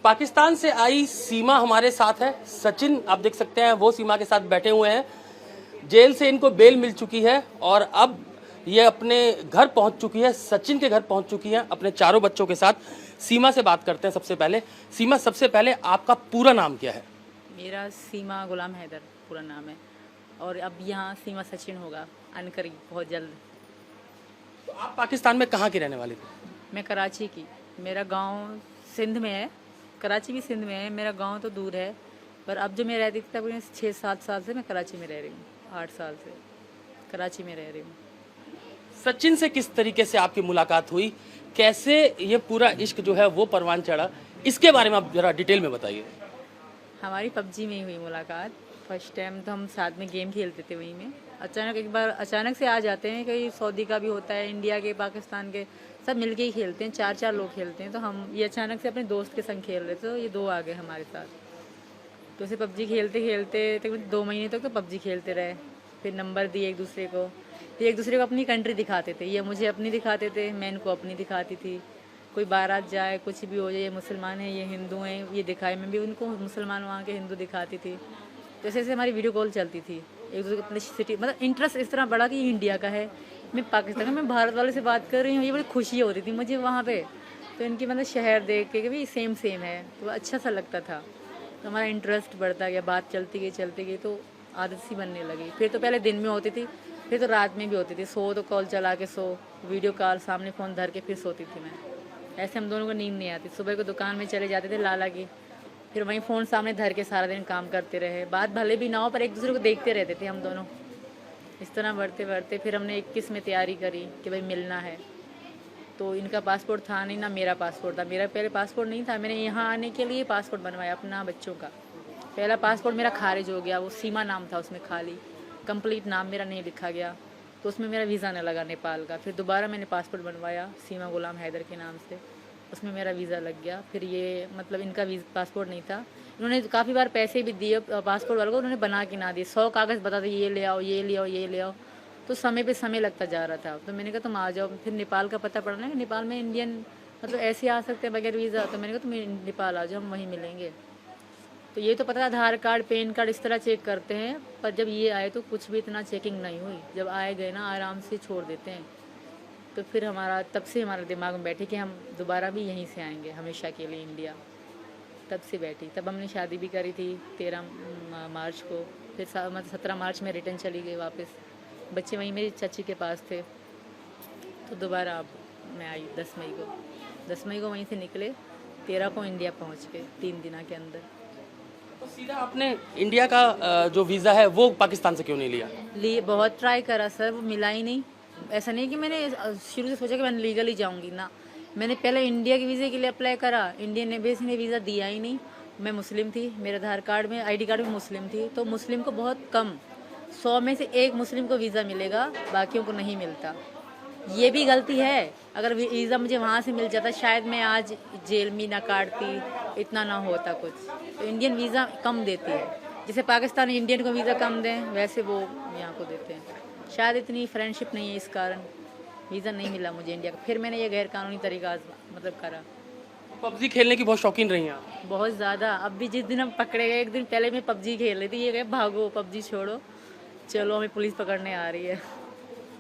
पाकिस्तान से आई सीमा हमारे साथ है। सचिन आप देख सकते हैं, वो सीमा के साथ बैठे हुए हैं। जेल से इनको बेल मिल चुकी है और अब ये अपने घर पहुंच चुकी है, सचिन के घर पहुंच चुकी है अपने चारों बच्चों के साथ। सीमा से बात करते हैं सबसे पहले। सीमा, सबसे पहले आपका पूरा नाम क्या है? मेरा सीमा गुलाम हैदर पूरा नाम है और अब यहाँ सीमा सचिन होगा अनकरीब बहुत जल्द। तो आप पाकिस्तान में कहाँ की रहने वाली थी? मैं कराची की, मेरा गांव सिंध में है, कराची भी सिंध में है, मेरा गांव तो दूर है, पर अब जो मैं रहती थी तब 6-7 साल से मैं कराची में रह रही हूँ, 8 साल से कराची में रह रही हूँ। सचिन से किस तरीके से आपकी मुलाकात हुई, कैसे ये पूरा इश्क जो है वो परवान चढ़ा, इसके बारे में आप जरा डिटेल में बताइए। हमारी पबजी में ही हुई मुलाकात। फर्स्ट टाइम तो हम साथ में गेम खेलते थे वहीं में, अचानक एक बार अचानक से आ जाते हैं, कहीं सऊदी का भी होता है, इंडिया के, पाकिस्तान के, सब मिलके ही खेलते हैं, 4-4 लोग खेलते हैं। तो हम ये अचानक से अपने दोस्त के संग खेल रहे थे, तो ये 2 आ गए हमारे साथ। तो उसे पबजी खेलते खेलते तकरीबन 2 महीने तक तो पबजी खेलते रहे। फिर नंबर दिए एक दूसरे को, फिर एक दूसरे को अपनी कंट्री दिखाते थे, ये मुझे अपनी दिखाते थे, मैं इनको अपनी दिखाती थी। कोई बारात जाए, कुछ भी हो जाए, ये मुसलमान है, ये हिंदू हैं, ये दिखाए, मैं भी उनको मुसलमान वहाँ के हिंदू दिखाती थी। तो ऐसे ऐसे हमारी वीडियो कॉल चलती थी, एक दूसरे को अपनी सिटी, मतलब इंटरेस्ट इस तरह बढ़ा कि ये इंडिया का है, मैं पाकिस्तान का, मैं भारत वाले से बात कर रही हूँ, ये बड़ी खुशी हो रही थी मुझे वहाँ पे। तो इनकी मतलब शहर देख के भी सेम सेम है, तो अच्छा सा लगता था। तो हमारा इंटरेस्ट बढ़ता गया, बात चलती गई तो आदत सी बनने लगी। फिर तो पहले दिन में होती थी, फिर तो रात में भी होती थी, सो तो कॉल चला के सो, वीडियो कॉल सामने फ़ोन धर के फिर सोती थी मैं। ऐसे हम दोनों को नींद नहीं आती। सुबह को दुकान में चले जाते थे लाला की, फिर वहीं फ़ोन सामने धर के सारा दिन काम करते रहे, बात भले भी ना हो पर एक दूसरे को देखते रहते थे हम दोनों। इस तरह बढ़ते बढ़ते फिर हमने 21 में तैयारी करी कि भाई मिलना है। तो इनका पासपोर्ट था नहीं, ना मेरा पासपोर्ट था, मेरा पहले पासपोर्ट नहीं था, मैंने यहाँ आने के लिए पासपोर्ट बनवाया अपना बच्चों का। पहला पासपोर्ट मेरा खारिज हो गया, वो सीमा नाम था उसमें, खाली कंप्लीट नाम मेरा नहीं लिखा गया, तो उसमें मेरा वीज़ा नहीं लगा नेपाल का। फिर दोबारा मैंने पासपोर्ट बनवाया सीमा गुलाम हैदर के नाम से, उसमें मेरा वीज़ा लग गया। फिर ये मतलब इनका पासपोर्ट नहीं था, इन्होंने काफ़ी बार पैसे भी दिए पासपोर्ट वालों को, उन्होंने बना के ना दिए, 100 कागज़ बताते ये ले आओ, ये ले आओ, ये ले आओ, तो समय पे समय लगता जा रहा था। तो मैंने कहा तुम आ जाओ। फिर नेपाल का पता पड़ना है, नेपाल में इंडियन मतलब ऐसे आ सकते हैं बगैर वीज़ा, तो मैंने कहा तुम नेपाल आ जाओ, हम वहीं मिलेंगे। तो ये तो पता है आधार कार्ड, पैन कार्ड इस तरह चेक करते हैं, पर जब ये आए तो कुछ भी इतना चेकिंग नहीं हुई, जब आए गए ना आराम से छोड़ देते हैं। तो फिर हमारा तब से हमारे दिमाग में बैठे कि हम दोबारा भी यहीं से आएंगे हमेशा के लिए इंडिया। तब से बैठी, तब हमने शादी भी करी थी 13 मार्च को, फिर मतलब 17 मार्च में रिटर्न चली गई वापस। बच्चे वहीं मेरी चाची के पास थे, तो दोबारा अब मैं आई 10 मई को वहीं से निकले, 13 को इंडिया पहुंच गए 3 दिन के अंदर। तो सीधा आपने इंडिया का जो वीज़ा है वो पाकिस्तान से क्यों नहीं लिया? लिए बहुत ट्राई करा सर, वो मिला ही नहीं। ऐसा नहीं कि मैंने शुरू से सोचा कि मैं लीगली जाऊंगी ना, मैंने पहले इंडिया के वीज़े के लिए अप्लाई करा, इंडियन एम्बेसी ने वीज़ा दिया ही नहीं। मैं मुस्लिम थी, मेरे आधार कार्ड में, आईडी कार्ड में मुस्लिम थी, तो मुस्लिम को बहुत कम, 100 में से 1 मुस्लिम को वीज़ा मिलेगा, बाकियों को नहीं मिलता। ये भी गलती है, अगर वीज़ा मुझे वहाँ से मिल जाता शायद मैं आज जेल में ना काटती, इतना ना होता कुछ। तो इंडियन वीज़ा कम देती है, जैसे पाकिस्तान इंडियन को वीज़ा कम दें वैसे वो यहाँ को देते हैं। शायद इतनी फ्रेंडशिप नहीं है, इस कारण वीज़ा नहीं मिला मुझे इंडिया का। फिर मैंने ये गैर कानूनी तरीका मतलब करा। पबजी खेलने की बहुत शौकीन रही हैं आप? बहुत ज़्यादा। अब भी जिस दिन हम पकड़े गए, एक दिन पहले मैं पबजी खेल रही थी, ये गए भागो पबजी छोड़ो, चलो हमें पुलिस पकड़ने आ रही है।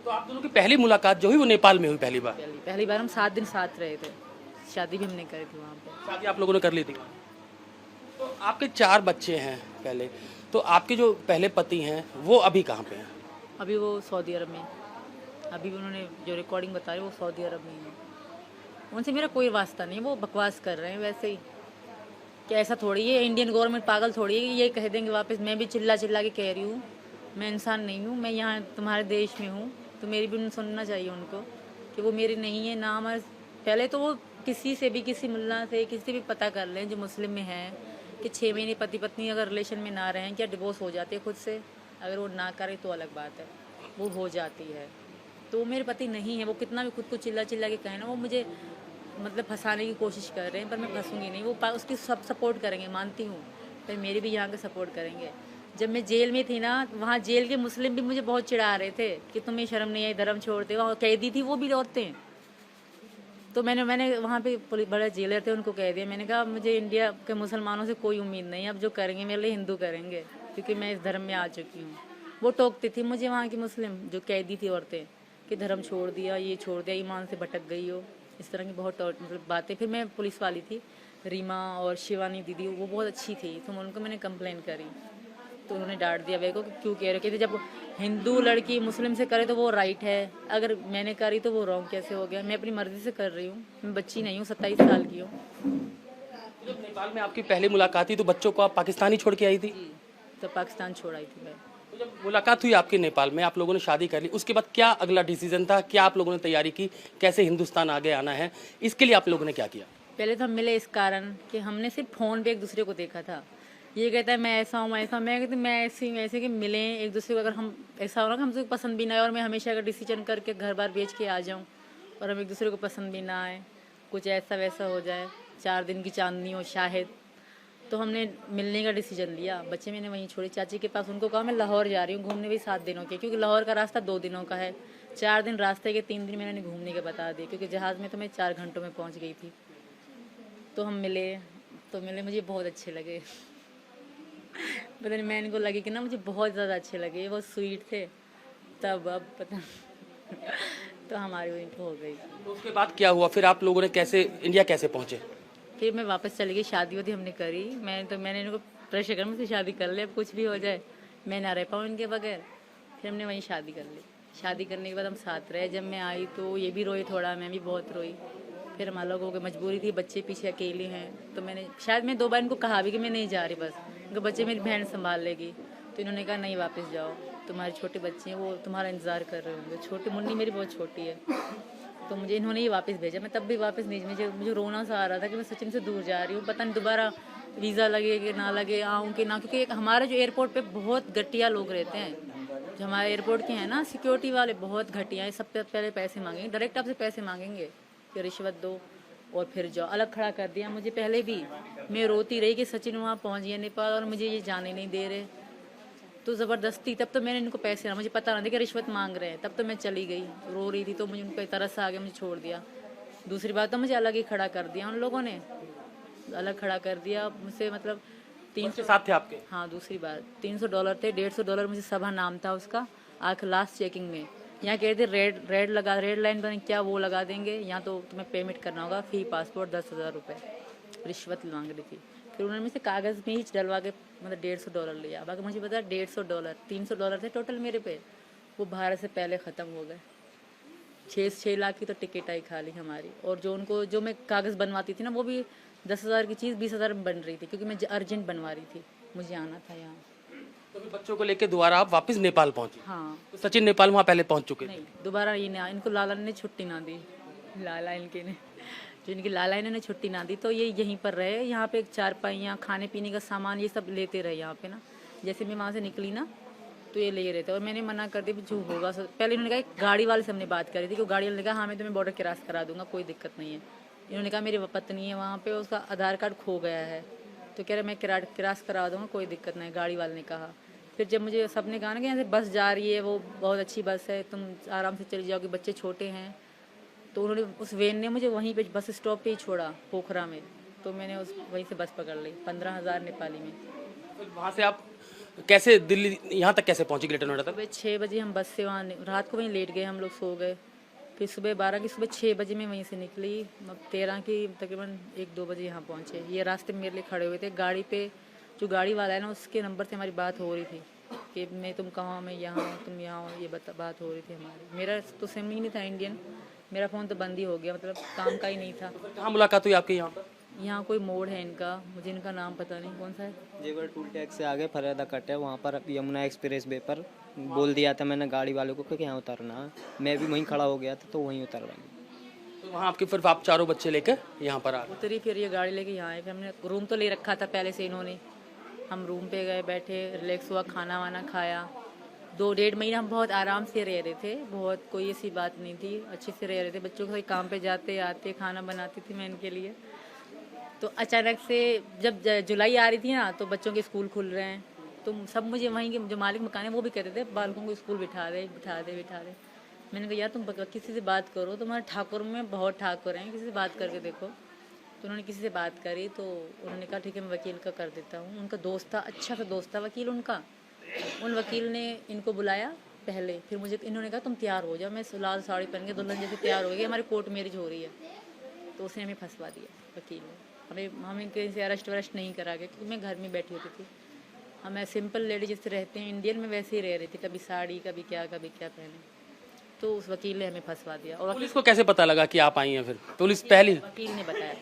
तो आप दोनों की पहली मुलाकात जो हुई वो नेपाल में हुई पहली बार? पहली बार हम 7 दिन साथ रहे थे, शादी भी हमने करी थी वहाँ पे। शादी आप लोगों ने कर ली थी? तो आपके 4 बच्चे हैं पहले, तो आपके जो पहले पति हैं वो अभी कहाँ पे हैं? अभी वो सऊदी अरब में, अभी भी उन्होंने जो रिकॉर्डिंग बता रहे वो सऊदी अरब में है। उनसे मेरा कोई वास्ता नहीं, वो बकवास कर रहे हैं वैसे ही, कि ऐसा थोड़ी है, इंडियन गवर्नमेंट पागल थोड़ी है कि ये कह देंगे वापस। मैं भी चिल्ला चिल्ला के कह रही हूँ, मैं इंसान नहीं हूँ, मैं यहाँ तुम्हारे देश में हूँ, तो मेरी भी सुनना चाहिए उनको कि वो मेरी नहीं है ना। हमारे पहले तो वो किसी से भी, किसी मुल्ला से, किसी से भी पता कर लें जो मुस्लिम में है, कि 6 महीने पति पत्नी अगर रिलेशन में ना रहें, क्या डिवोर्स हो जाती है खुद से? अगर वो ना करे तो अलग बात है, वो हो जाती है। तो वो मेरे पति नहीं है, वो कितना भी खुद को चिल्ला चिल्ला के कहें ना, वो मुझे मतलब फंसाने की कोशिश कर रहे हैं, पर मैं फंसूंगी नहीं। वो उसकी सब सपोर्ट करेंगे, मानती हूँ, पर मेरी भी यहाँ के सपोर्ट करेंगे। जब मैं जेल में थी ना, वहाँ जेल के मुस्लिम भी मुझे बहुत चिढ़ा रहे थे कि तुम्हें शर्म नहीं आई, धर्म छोड़ते हो। कैदी थी वो भी औरतें, तो मैंने वहाँ पे बड़े जेलर थे, उनको कह दिया, मैंने कहा मुझे इंडिया के मुसलमानों से कोई उम्मीद नहीं, अब जो करेंगे मेरे लिए हिंदू करेंगे, क्योंकि मैं इस धर्म में आ चुकी हूँ। वो टोकती थी मुझे वहाँ की मुस्लिम जो कैदी थी औरतें कि धर्म छोड़ दिया, ये छोड़ दिया, ईमान से भटक गई हो, इस तरह की बहुत मतलब बातें। फिर मैं पुलिस वाली थी रीमा और शिवानी दीदी, वो बहुत अच्छी थी, तो उनको मैंने कंप्लेन करी, तो उन्होंने डांट दिया मेरे को कि क्यों कह रहे हो, कहते जब हिंदू लड़की मुस्लिम से करे तो वो राइट है, अगर मैंने करी तो वो रॉन्ग कैसे हो गया, मैं अपनी मर्जी से कर रही हूँ, मैं बच्ची नहीं हूँ, 27 साल की हूँ। जब नेपाल में आपकी पहली मुलाकात थी तो बच्चों को आप पाकिस्तान ही छोड़ के आई थी? तो पाकिस्तान छोड़ आई थी मैं। तो जब मुलाकात हुई आपकी नेपाल में, आप लोगों ने शादी कर ली, उसके बाद क्या अगला डिसीजन था, क्या आप लोगों ने तैयारी की, कैसे हिंदुस्तान आगे आना है, इसके लिए आप लोगों ने क्या किया? पहले तो हम मिले इस कारण कि हमने सिर्फ फ़ोन पे एक दूसरे को देखा था। ये कहता है मैं ऐसा हूँ, मैं ऐसा हूँ, मैं कहती मैं ऐसी हूँ, ऐसे कि मिलें एक दूसरे को, अगर हम ऐसा हो ना कि हमसे पसंद भी ना आए, और मैं हमेशा अगर डिसीजन करके घर बार बेच के आ जाऊँ और हम एक दूसरे को पसंद भी ना आए, कुछ ऐसा वैसा हो जाए, 4 दिन की चांदनी हो शायद, तो हमने मिलने का डिसीजन लिया। बच्चे मैंने वहीं छोड़े चाची के पास, उनको कहा मैं लाहौर जा रही हूँ घूमने, भी 7 दिनों के, क्योंकि लाहौर का रास्ता 2 दिनों का है, 4 दिन रास्ते के, 3 दिन मैंने घूमने के बता दिए, क्योंकि जहाज़ में तो मैं 4 घंटों में पहुँच गई थी। तो हम मिले मुझे बहुत अच्छे लगे। पता नहीं, मैं इनको लगी कि ना मुझे बहुत ज़्यादा अच्छे लगे, बहुत स्वीट थे, तब अब पता तो हमारी वहीं हो गई। तो उसके बाद क्या हुआ फिर, आप लोगों ने कैसे इंडिया कैसे पहुंचे? फिर मैं वापस चली गई, शादी वादी हमने करी, मैंने इनको प्रेशर कर मुझसे शादी कर ले, अब कुछ भी हो जाए मैं ना रह पाऊँ इनके बगैर। फिर हमने वहीं शादी कर ली। शादी करने के बाद हम साथ रहे। जब मैं आई तो ये भी रोई थोड़ा, मैं भी बहुत रोई। फिर हम अलग हो गए, मजबूरी थी, बच्चे पीछे अकेले हैं, तो मैंने शायद मैं 2 बार इनको कहा भी कि मैं नहीं जा रही, बस उनके बच्चे मेरी बहन संभाल लेगी, तो इन्होंने कहा नहीं वापस जाओ, तुम्हारे छोटे बच्चे हैं, वो तुम्हारा इंतज़ार कर रहे होंगे, छोटी मुन्नी मेरी बहुत छोटी है, तो मुझे इन्होंने ही वापस भेजा। मैं तब भी वापस नहीं, मुझे रोना सा आ रहा था कि मैं सचिन से दूर जा रही हूँ, पता नहीं दोबारा वीज़ा लगे कि ना लगे, आऊँ कि ना, क्योंकि हमारे जो एयरपोर्ट पे बहुत घटिया लोग रहते हैं, जो हमारे एयरपोर्ट के हैं ना सिक्योरिटी वाले, बहुत घटिया है, सब पहले पैसे मांगेंगे, डायरेक्ट आपसे पैसे मांगेंगे कि रिश्वत दो और फिर जाओ। अलग खड़ा कर दिया मुझे पहले भी, मैं रोती रही कि सचिन वहाँ पहुँच गया नेपाल और मुझे ये जाने नहीं दे रहे, तो ज़बरदस्ती, तब तो मैंने इनको पैसे ना, मुझे पता ना था कि रिश्वत मांग रहे हैं, तब तो मैं चली गई, रो रही थी, तो मुझे उनको तरस आ गया, मुझे छोड़ दिया। दूसरी बात तो मुझे अलग ही खड़ा कर दिया उन लोगों ने, अलग खड़ा कर दिया मुझसे, मतलब 300 साथ थे आपके? हाँ, दूसरी बार $300 थे, $150 मुझे सभा नाम था उसका, आख लास्ट चेकिंग में। यहाँ कह रहे थे रेड लाइन बने क्या वो लगा देंगे, यहाँ तो तुम्हें पेमेंट करना होगा, फी पासपोर्ट 10,000 रुपये रिश्वत मांग रही थी। फिर उन्होंने मुझसे कागज़ में ही डलवा के मतलब $150 लिया। बाकी मुझे पता $150 $300 थे टोटल मेरे पे, वो भारत से पहले ख़त्म हो गए। 6 लाख की तो टिकट आई खाली हमारी, और जो मैं कागज़ बनवाती थी ना, वो भी 10,000 की चीज़ 20,000 में बन रही थी, क्योंकि मैं अर्जेंट बनवा रही थी, मुझे आना था यहाँ। तो फिर बच्चों को लेके दोबारा आप वापस नेपाल पहुंची? हाँ। तो सचिन नेपाल वहाँ पहले पहुंच चुके थे? नहीं, दोबारा ये ना, इनको लाला ने छुट्टी ना दी, लाला इनके ने, जो इनकी लाला इन्होंने छुट्टी ना दी, तो ये यहीं पर रहे। यहाँ पे 4 खाने पीने का सामान ये सब लेते रहे यहाँ पे ना। जैसे मैं वहाँ से निकली ना, तो ये ले रहे थे, और मैंने मना कर दिया जो होगा पहले इन्होंने कहा गाड़ी वाले से हमने बात करी थी, कि गाड़ी वाले ने कहा हाँ मैं तुम्हें बॉर्डर क्रॉस करा दूंगा, कोई दिक्कत नहीं है। इन्होंने कहा मेरी पत्नी है वहाँ पे, उसका आधार कार्ड खो गया है, तो कह रहे मैं क्रॉस करा दूँगा, कोई दिक्कत नहीं, गाड़ी वाले ने कहा। फिर जब मुझे सबने कहा ना कि यहाँ से बस जा रही है, वो बहुत अच्छी बस है, तुम आराम से चली जाओगे, बच्चे छोटे हैं, तो उन्होंने उस वैन ने मुझे वहीं पे बस स्टॉप पे ही छोड़ा पोखरा में, तो मैंने वहीं से बस पकड़ ली 15,000 नेपाली में। फिर वहाँ से आप कैसे दिल्ली यहाँ तक कैसे पहुँची, ग्रेटर नोएडा तक? सुबह 6 बजे हम बस से वहाँ, रात को वहीं लेट गए हम लोग, सो गए। फिर सुबह 6 बजे मैं वहीं से निकली, 13 की तकरीबन 1-2 बजे यहाँ पहुँचे। ये रास्ते में मेरे लिए खड़े हुए थे गाड़ी पे, जो गाड़ी वाला है ना उसके नंबर से हमारी बात हो रही थी कि मैं तुम कहाँ, मैं यहाँ हूँ, तुम यहाँ हो, ये बात हो रही थी हमारी। मेरा तो सिम ही नहीं था इंडियन, मेरा फ़ोन तो बंद ही हो गया, मतलब काम का ही नहीं था। कहाँ मुलाकात हुई आपकी यहाँ पर? यहाँ कोई मोड़ है इनका, मुझे इनका नाम पता नहीं कौन सा है। जेवर टूल टैक्स से आगे फरेदा कट है, वहाँ पर यमुना एक्सप्रेस वे पर बोल दिया था मैंने गाड़ी वाले को कि यहाँ उतरना है, मैं भी वहीं खड़ा हो गया था, तो वहीं उतर रही। तो वहाँ आपके फिर आप चारों बच्चे लेकर यहाँ पर आ गए? उतरी, फिर ये गाड़ी लेके यहाँ आए। फिर हमने रूम तो ले रखा था पहले से इन्होंने, हम रूम पे गए, बैठे, रिलैक्स हुआ, खाना वाना खाया। 2-1.5 महीना हम बहुत आराम से रह रहे थे, बहुत कोई ऐसी बात नहीं थी, अच्छे से रह रहे थे। बच्चों के काम पे जाते आते, खाना बनाती थी मैं इनके लिए। तो अचानक से जब जुलाई आ रही थी ना, तो बच्चों के स्कूल खुल रहे हैं, तो सब मुझे वहीं के जो मालिक मकान है वो भी कहते थे बालकों को स्कूल बिठा दे। मैंने कहा यार तुम किसी से बात करो, तुम्हारे ठाकुर में बहुत ठाकुर हैं, किसी से बात करके देखो। तो उन्होंने किसी से बात करी तो उन्होंने कहा ठीक है मैं वकील का कर देता हूँ। उनका दोस्त था, अच्छा सा दोस्त था वकील उनका। उन वकील ने इनको बुलाया पहले, फिर मुझे इन्होंने कहा तुम तैयार हो जाओ, मैं लाल साड़ी पहन के दुल्हन जैसे तैयार हो गई, हमारी कोर्ट मैरिज हो रही है। तो उसने हमें फंसवा दिया वकील ने, हमें किसी अरेस्ट वरेस्ट नहीं करा गया क्योंकि मैं घर में बैठी होती थी। हमें सिंपल लेडी जैसे रहते हैं इंडियन में वैसे ही रह रही थी, कभी साड़ी कभी क्या पहने। तो उस वकील ने हमें फंसवा दिया। और पुलिस को कैसे पता लगा कि आप आई हैं? फिर पुलिस पहली वकील ने बताया,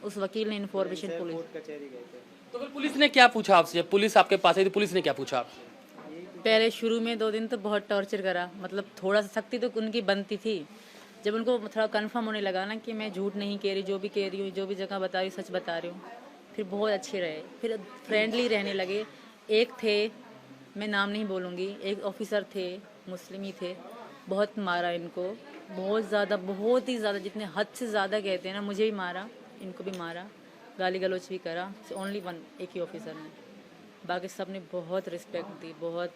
उस वकील ने इन्फॉर्मेशन पुलिस। कचहरी गए थे। तो फिर पुलिस ने क्या पूछा आपसे? जब पुलिस आपके पास आई तो पुलिस ने क्या पूछा आपसे? पहले शुरू में 2 दिन तो बहुत टॉर्चर करा, मतलब थोड़ा सा सख्ती तो उनकी बनती थी। जब उनको थोड़ा कंफर्म होने लगा ना कि मैं झूठ नहीं कह रही, जो भी कह रही हूँ, जो भी जगह बता रही हूँ सच बता रही हूँ, फिर बहुत अच्छे रहे, फिर फ्रेंडली रहने लगे। एक थे, मैं नाम नहीं बोलूँगी, एक ऑफिसर थे, मुस्लिम ही थे, बहुत मारा इनको, बहुत ज़्यादा, बहुत ही ज़्यादा, जितने हद से ज़्यादा कहते हैं ना, मुझे भी मारा, इनको भी मारा, गाली गलौज भी करा। ओनली वन, एक ही ऑफिसर ने, बाकी सब ने बहुत रिस्पेक्ट दी। बहुत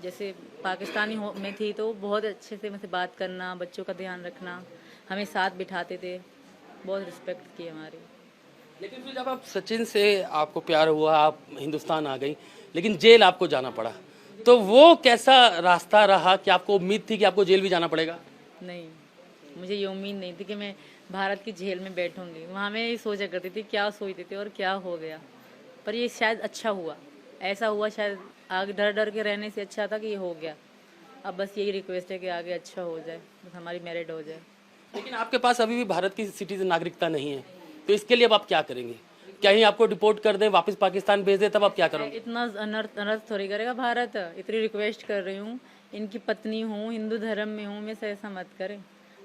जैसे पाकिस्तानी में थी तो बहुत अच्छे से मुझसे बात करना, बच्चों का ध्यान रखना, हमें साथ बिठाते थे, बहुत रिस्पेक्ट की हमारी। लेकिन फिर जब आप सचिन से आपको प्यार हुआ, आप हिंदुस्तान आ गई, लेकिन जेल आपको जाना पड़ा, तो वो कैसा रास्ता रहा? कि आपको उम्मीद थी कि आपको जेल भी जाना पड़ेगा? नहीं, मुझे ये उम्मीद नहीं थी कि मैं भारत की जेल में बैठूंगी। वहाँ मैं ये सोचा करती थी क्या सोचती थी और क्या हो गया, पर ये शायद अच्छा हुआ, ऐसा हुआ शायद। आगे डर डर के रहने से अच्छा था कि ये हो गया। अब बस यही रिक्वेस्ट है कि आगे अच्छा हो जाए, बस हमारी मैरिड हो जाए। लेकिन आपके पास अभी भी भारत की सिटीजन नागरिकता नहीं है, तो इसके लिए अब आप क्या करेंगे? क्या ही आपको डिपोर्ट कर दें, वापस पाकिस्तान भेज दें, तब आप क्या करोगे? इतना अनर्थ अनर्थ थोड़ी करेगा भारत। इतनी रिक्वेस्ट कर रही हूँ, इनकी पत्नी हूँ, हिंदू धर्म में हूँ, मैं से ऐसा मत करें।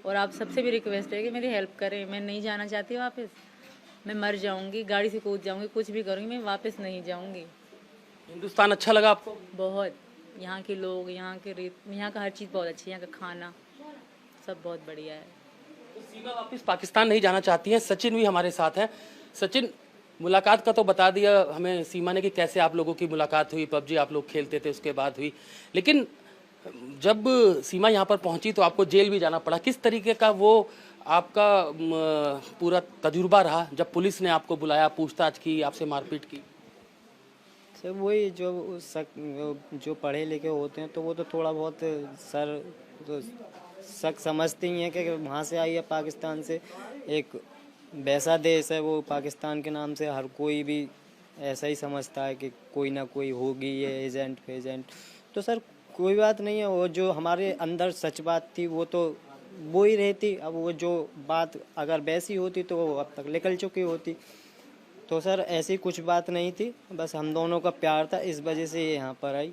और आप सबसे भी रिक्वेस्ट है कि मेरी हेल्प करें। मैं नहीं जाना चाहती वापस, मैं मर जाऊँगी, गाड़ी से कूद जाऊँगी, कुछ भी करूँगी, मैं वापस नहीं जाऊँगी। हिंदुस्तान अच्छा लगा आपको? बहुत, यहाँ के लोग, यहाँ के रीत, यहाँ का हर चीज़ बहुत अच्छी है, यहाँ का खाना सब बहुत बढ़िया है। तो सीमा वापस पाकिस्तान नहीं जाना चाहती हैं। सचिन भी हमारे साथ हैं। सचिन, मुलाकात का तो बता दिया हमें सीमा ने कि कैसे आप लोगों की मुलाकात हुई, पबजी आप लोग खेलते थे उसके बाद हुई, लेकिन जब सीमा यहाँ पर पहुँची तो आपको जेल भी जाना पड़ा। किस तरीके का वो आपका पूरा तजुर्बा रहा जब पुलिस ने आपको बुलाया, पूछताछ की, आपसे मारपीट की? सर वही जो पढ़े लिखे होते हैं तो वो तो थोड़ा बहुत सर तो शक समझते ही हैं कि वहाँ से आई है पाकिस्तान से, एक वैसा देश है वो पाकिस्तान के नाम से हर कोई भी ऐसा ही समझता है कि कोई ना कोई होगी ये एजेंट फेजेंट। तो सर कोई बात नहीं है, वो जो हमारे अंदर सच बात थी वो तो वो ही रहती। अब वो जो बात अगर वैसी होती तो वो अब तक निकल चुकी होती। तो सर ऐसी कुछ बात नहीं थी, बस हम दोनों का प्यार था, इस वजह से ये यहाँ पर आई।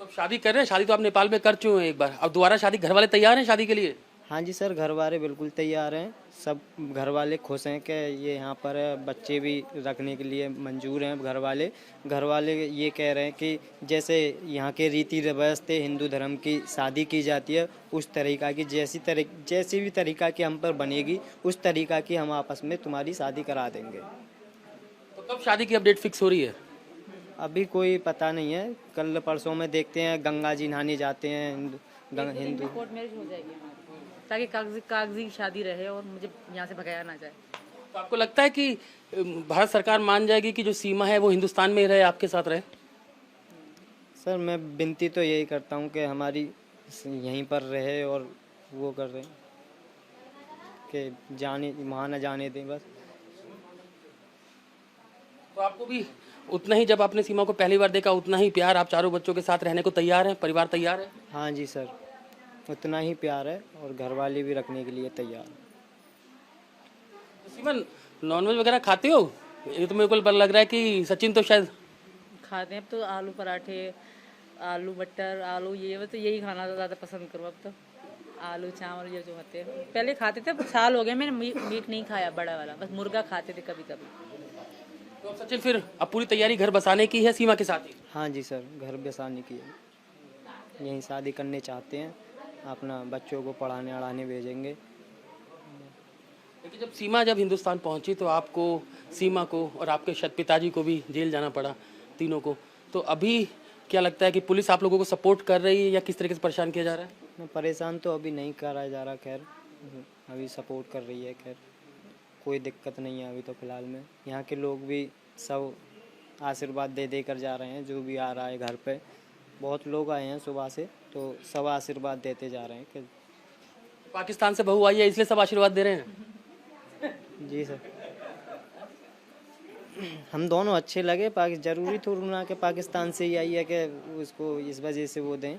तो शादी कर रहे हैं? शादी तो आप नेपाल में कर चुके हैं एक बार, अब दोबारा शादी? घर वाले तैयार हैं शादी के लिए? हाँ जी सर, घर वाले बिल्कुल तैयार हैं, सब घर वाले खुश हैं कि ये यहाँ पर है, बच्चे भी रखने के लिए मंजूर हैं। घर वाले ये कह रहे हैं कि जैसे यहाँ के रीति रिवाज थे, हिंदू धर्म की शादी की जाती है, उस तरीका की जैसी भी तरीका की हम पर बनेगी उस तरीका की हम आपस में तुम्हारी शादी करा देंगे। तो कब शादी की अपडेट फिक्स हो रही है? अभी कोई पता नहीं है, कल परसों में देखते हैं, गंगा जी नहाने जाते हैं हिंदू। कोर्ट मैरिज हो जाएगी हमारी, ताकि कागजी शादी रहे और मुझे यहाँ से भगाया ना जाए। तो आपको लगता है कि भारत सरकार मान जाएगी कि जो सीमा है वो हिंदुस्तान में ही रहे, आपके साथ रहे? सर मैं विनती तो यही करता हूँ कि हमारी यहीं पर रहे, और वो कर रहे हैं कि जाने वहाँ न जाने दें बस। तो आपको भी उतना ही, जब आपने सीमा को पहली बार देखा, उतना ही प्यार, आप चारों बच्चों के साथ रहने को तैयार हैं? परिवार तैयार है? हाँ जी सर, उतना ही प्यार है और घर वाले भी रखने के लिए तैयार हैं। तो सीमा, नॉनवेज वगैरह खाते हो? ये तो मेरे को लग रहा है कि सचिन तो शायद खाते हैं। अब तो आलू पराठे, आलू मटर, आलू ये तो यही खाना ज़्यादा पसंद करूँ अब तो। आलू चावल ये जो होते हैं, पहले खाते थे, साल हो गए मैंने मीट नहीं खाया बड़ा वाला, बस मुर्गा खाते थे कभी कभी। तो अब सचिन फिर अब पूरी तैयारी घर बसाने की है सीमा के साथ ही? हाँ जी सर, घर बसाने की है, यहीं शादी करने चाहते हैं, अपना बच्चों को पढ़ाने अड़ाने भेजेंगे। लेकिन जब हिंदुस्तान पहुंची तो आपको, सीमा को और आपके पिताजी को भी जेल जाना पड़ा, तीनों को। तो अभी क्या लगता है कि पुलिस आप लोगों को सपोर्ट कर रही है या किस तरीके से परेशान किया जा रहा है? परेशान तो अभी नहीं करा जा रहा, खैर अभी सपोर्ट कर रही है, खैर कोई दिक्कत नहीं है अभी तो फ़िलहाल में। यहाँ के लोग भी सब आशीर्वाद दे दे कर जा रहे हैं, जो भी आ रहा है घर पे। बहुत लोग आए हैं सुबह से, तो सब आशीर्वाद देते जा रहे हैं कि पाकिस्तान से बहू आई है इसलिए सब आशीर्वाद दे रहे हैं। जी सर, हम दोनों अच्छे लगे। जरूरी थोड़ी ना कि पाकिस्तान से ही आई है कि उसको इस वजह से वो दें।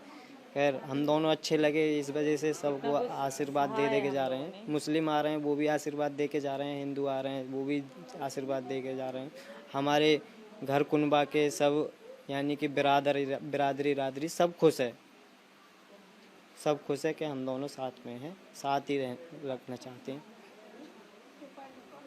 खैर हम दोनों अच्छे लगे, इस वजह से सबको आशीर्वाद दे दे के जा रहे हैं। मुस्लिम आ रहे हैं वो भी आशीर्वाद दे के जा रहे हैं, हिंदू आ रहे हैं वो भी आशीर्वाद दे के जा रहे हैं। हमारे घर कुनबा के सब यानी कि बिरादरी सब खुश है, सब खुश है कि हम दोनों साथ में हैं, साथ ही रखना चाहते हैं।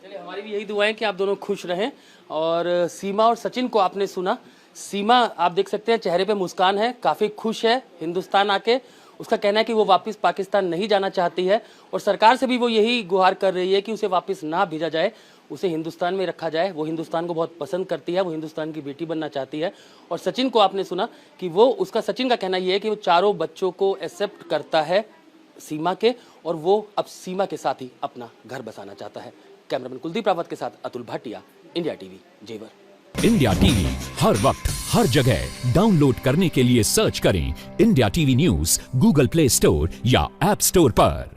चलिए, हमारी भी यही दुआ है कि आप दोनों खुश रहें। और सीमा और सचिन को आपने सुना। सीमा आप देख सकते हैं चेहरे पे मुस्कान है, काफ़ी खुश है हिंदुस्तान आके। उसका कहना है कि वो वापस पाकिस्तान नहीं जाना चाहती है और सरकार से भी वो यही गुहार कर रही है कि उसे वापस ना भेजा जाए, उसे हिंदुस्तान में रखा जाए। वो हिंदुस्तान को बहुत पसंद करती है, वो हिंदुस्तान की बेटी बनना चाहती है। और सचिन को आपने सुना कि सचिन का कहना ये है कि वो चारों बच्चों को एक्सेप्ट करता है सीमा के, और वो अब सीमा के साथ ही अपना घर बसाना चाहता है। कैमरामैन कुलदीप रावत के साथ अतुल भाटिया, इंडिया टीवी, जेवर। इंडिया टीवी हर वक्त हर जगह डाउनलोड करने के लिए सर्च करें India TV news Google play store या ऐप स्टोर पर।